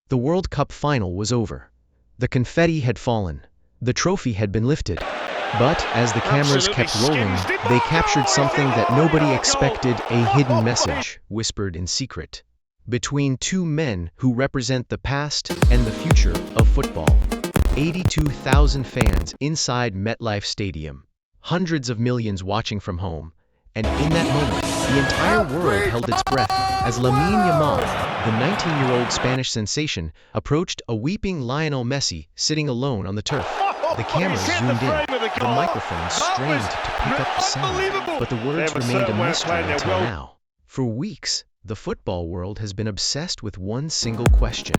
The World Cup final was over. The confetti had fallen. The trophy had been lifted. But as the cameras kept rolling, they captured something that nobody expected, a hidden message, whispered in secret, between two men who represent the past and the future of football. 82,000 fans inside MetLife Stadium, hundreds of millions watching from home, and in that moment, the entire world held its breath as Lamine Yamal, the 19-year-old Spanish sensation, approached a weeping Lionel Messi sitting alone on the turf. The cameras zoomed in, the microphones strained to pick up the sound, but the words remained a mystery until now. For weeks, the football world has been obsessed with one single question.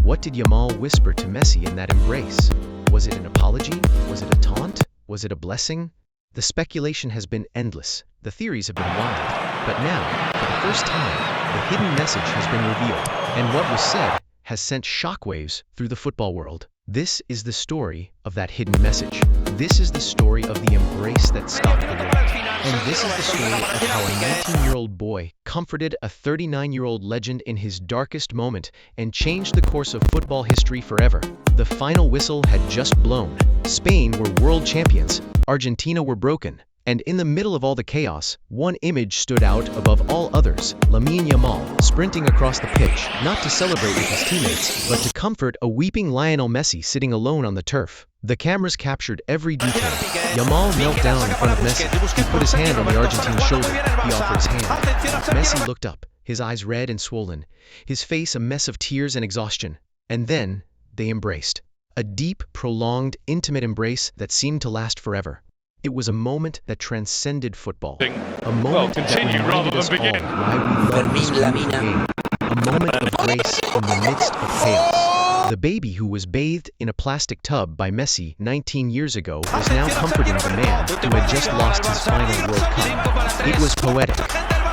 What did Yamal whisper to Messi in that embrace? Was it an apology? Was it a taunt? Was it a blessing? The speculation has been endless. The theories have been wild. But now, for the first time, the hidden message has been revealed, and what was said has sent shockwaves through the football world. This is the story of that hidden message. This is the story of the embrace that stopped the world. And this is the story of how a 19-year-old boy comforted a 39-year-old legend in his darkest moment and changed the course of football history forever. The final whistle had just blown. Spain were world champions. Argentina were broken. And in the middle of all the chaos, one image stood out above all others: Lamine Yamal, sprinting across the pitch, not to celebrate with his teammates, but to comfort a weeping Lionel Messi sitting alone on the turf. The cameras captured every detail. Yamal knelt down in front of Messi. He put his hand on the Argentine shoulder. He offered his hand. Messi looked up, his eyes red and swollen, his face a mess of tears and exhaustion. And then, they embraced. A deep, prolonged, intimate embrace that seemed to last forever. It was a moment that transcended football. A moment that reminded us all why we love this beautiful game. A moment of grace in the midst of chaos. The baby who was bathed in a plastic tub by Messi 19 years ago was now comforting the man who had just lost his final World Cup. It was poetic,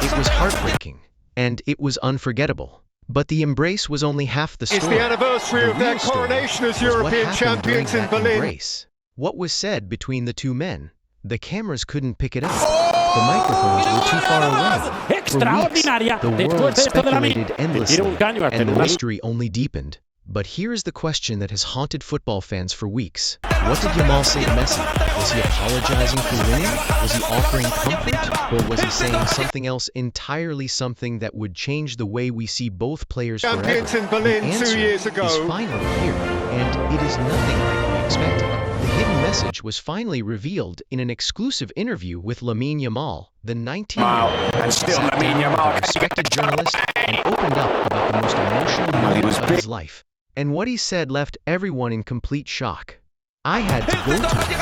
it was heartbreaking, and it was unforgettable. But the embrace was only half the story. It's the anniversary of their coronation as European champions in Berlin. Embrace. What was said between the two men? The cameras couldn't pick it up. The microphones were too far away. For weeks, the world speculated endlessly, and the mystery only deepened. But here's the question that has haunted football fans for weeks. What did Yamal say to Messi? Was he apologizing for winning? Was he offering comfort? Or was he saying something else entirely, something that would change the way we see both players forever? Champions in Berlin the answer 2 years ago is finally here, and it is nothing like we expected. The hidden message was finally revealed in an exclusive interview with Lamine Yamal, the 19-year-old, and still Lamine Yamal, a respected journalist, and opened up about the most emotional moment of his life. And what he said left everyone in complete shock. I had to go to him,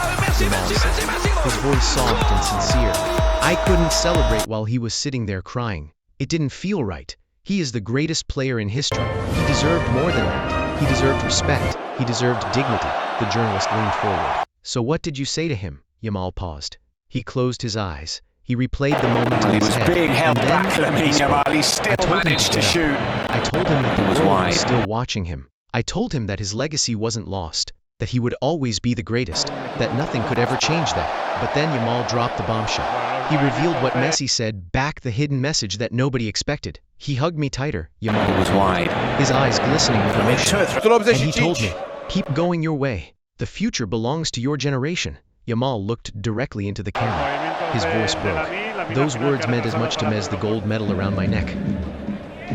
Yamal said, his voice soft and sincere. I couldn't celebrate while he was sitting there crying. It didn't feel right. He is the greatest player in history. He deserved more than that. He deserved respect. He deserved dignity. The journalist leaned forward. So what did you say to him? Yamal paused. He closed his eyes. He replayed the moment in his head. Being held back, Lamine Yamal, he still managed to shoot. I told him that the world was still watching him. I told him that his legacy wasn't lost, that he would always be the greatest, that nothing could ever change that. But then Yamal dropped the bombshell. He revealed what Messi said back, the hidden message that nobody expected. He hugged me tighter, Yamal was wide, his eyes glistening with emotion. And he told me, keep going your way. The future belongs to your generation. Yamal looked directly into the camera. His voice broke. Those words meant as much to me as the gold medal around my neck.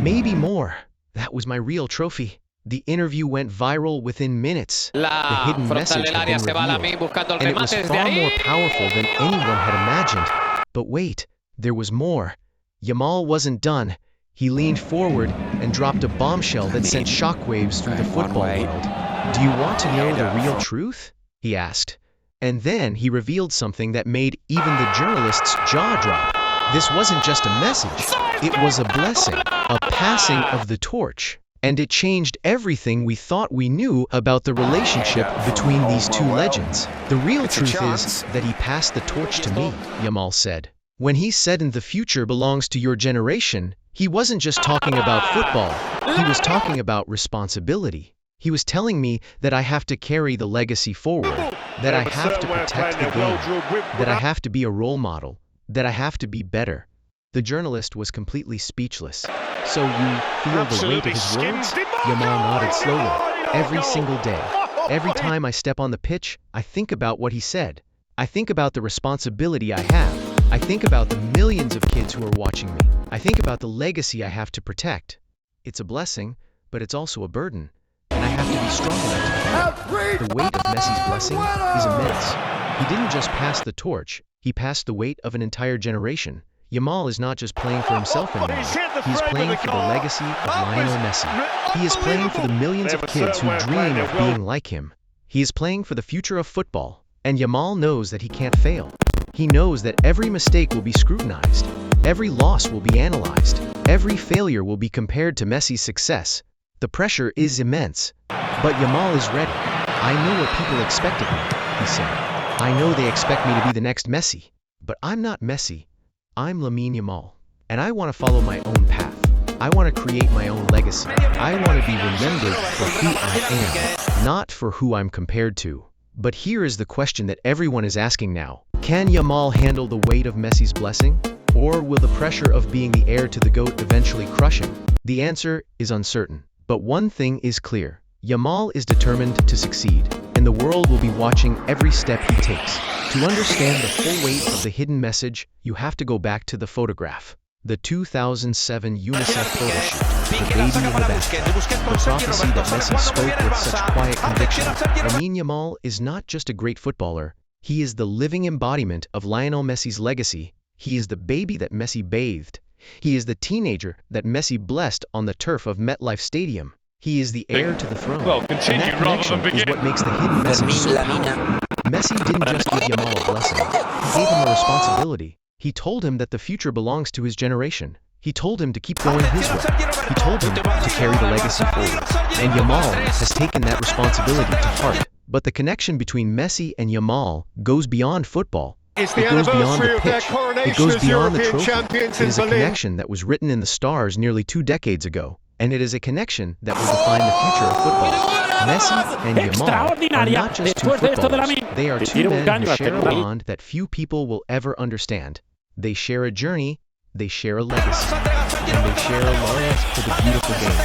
Maybe more. That was my real trophy. The interview went viral within minutes. The hidden message had been revealed, and it was far more powerful than anyone had imagined. But wait, there was more. Yamal wasn't done. He leaned forward and dropped a bombshell that sent shockwaves through the football world. Do you want to know the real truth? He asked. And then he revealed something that made even the journalist's jaw drop. This wasn't just a message. It was a blessing, a passing of the torch. And it changed everything we thought we knew about the relationship between these two legends. The real truth is that he passed the torch to me, Yamal said. When he said, "And the future belongs to your generation," he wasn't just talking about football. He was talking about responsibility. He was telling me that I have to carry the legacy forward, that I have to protect the game, that I have to be a role model, that I have to be better. The journalist was completely speechless. So you feel the weight of his words? Yamal nodded slowly. Every single day. Every time I step on the pitch, I think about what he said. I think about the responsibility I have. I think about the millions of kids who are watching me. I think about the legacy I have to protect. It's a blessing, but it's also a burden. And I have to be strong enough to carry it. The weight of Messi's blessing is immense. He didn't just pass the torch, he passed the weight of an entire generation. Yamal is not just playing for himself anymore. He's playing for the legacy of Lionel Messi. He is playing for the millions of kids who dream of being like him. He is playing for the future of football. And Yamal knows that he can't fail. He knows that every mistake will be scrutinized. Every loss will be analyzed. Every failure will be compared to Messi's success. The pressure is immense. But Yamal is ready. I know what people expect of me, he said. I know they expect me to be the next Messi. But I'm not Messi. I'm Lamine Yamal. And I want to follow my own path. I want to create my own legacy. I want to be remembered for who I am, not for who I'm compared to. But here is the question that everyone is asking now. Can Yamal handle the weight of Messi's blessing? Or will the pressure of being the heir to the GOAT eventually crush him? The answer is uncertain. But one thing is clear. Yamal is determined to succeed, and the world will be watching every step he takes. To understand the full weight of the hidden message, you have to go back to the photograph. The 2007 UNICEF photo shoot, the baby in the basket, the prophecy that Messi spoke with such quiet conviction. Lamine Yamal is not just a great footballer, he is the living embodiment of Lionel Messi's legacy. He is the baby that Messi bathed. He is the teenager that Messi blessed on the turf of MetLife Stadium. He is the heir to the throne. And that connection is what makes the hidden message so powerful. Messi didn't just give Yamal a blessing. He gave him a responsibility. He told him that the future belongs to his generation. He told him to keep going his way. He told him to carry the legacy forward. And Yamal has taken that responsibility to heart. But the connection between Messi and Yamal goes beyond football. It goes beyond the pitch. It goes beyond the trophy. It is a connection that was written in the stars nearly 2 decades ago. And it is a connection that will define the future of football. Messi and Yamal are not just two footballers. They are two men who share a bond that few people will ever understand. They share a journey, they share a legacy, and they share a love for the beautiful game.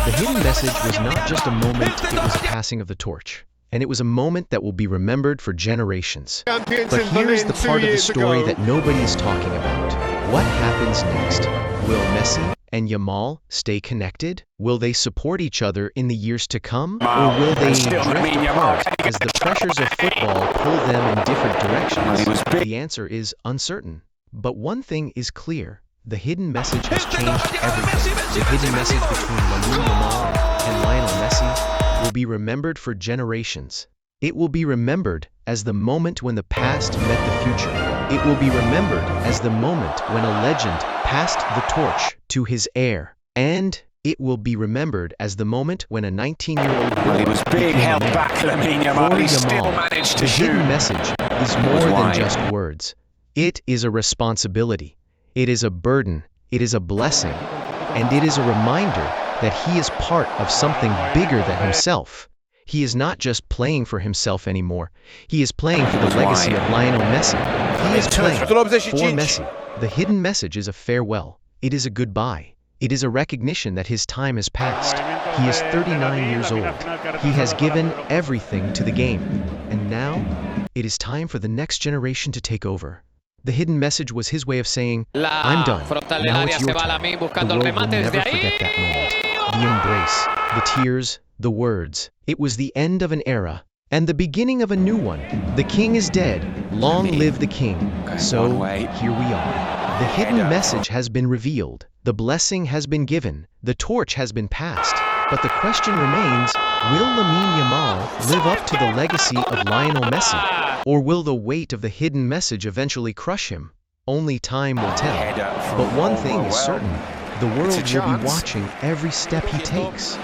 The hidden message was not just a moment, it was a passing of the torch. And it was a moment that will be remembered for generations. But here is the part of the story that nobody is talking about. What happens next? Will Messi and Yamal stay connected? Will they support each other in the years to come? Or will they drift apart as the pressures of football pull them in different directions? The answer is uncertain. But one thing is clear. The hidden message has changed everything. The hidden message between Lamine Yamal and Lionel Messi will be remembered for generations. It will be remembered as the moment when the past met the future. It will be remembered as the moment when a legend passed the torch to his heir. And it will be remembered as the moment when a 19-year-old boy was being held back. Lamine Yamal, he still managed to shoot. The hidden message is more than just words. It is a responsibility. It is a burden. It is a blessing. And it is a reminder that he is part of something bigger than himself. He is not just playing for himself anymore. He is playing for the legacy of Lionel Messi. He is playing for Messi. The hidden message is a farewell. It is a goodbye. It is a recognition that his time has passed. He is 39 years old. He has given everything to the game. And now, it is time for the next generation to take over. The hidden message was his way of saying, I'm done. Now it's your time. The world will never forget that moment. The embrace, the tears, the words. It was the end of an era and the beginning of a new one. The king is dead. Long live the king. So, here we are. The hidden message has been revealed. The blessing has been given. The torch has been passed. But the question remains, will Lamine Yamal live up to the legacy of Lionel Messi? Or will the weight of the hidden message eventually crush him? Only time will tell. But one thing is certain, the world will be watching every step he takes.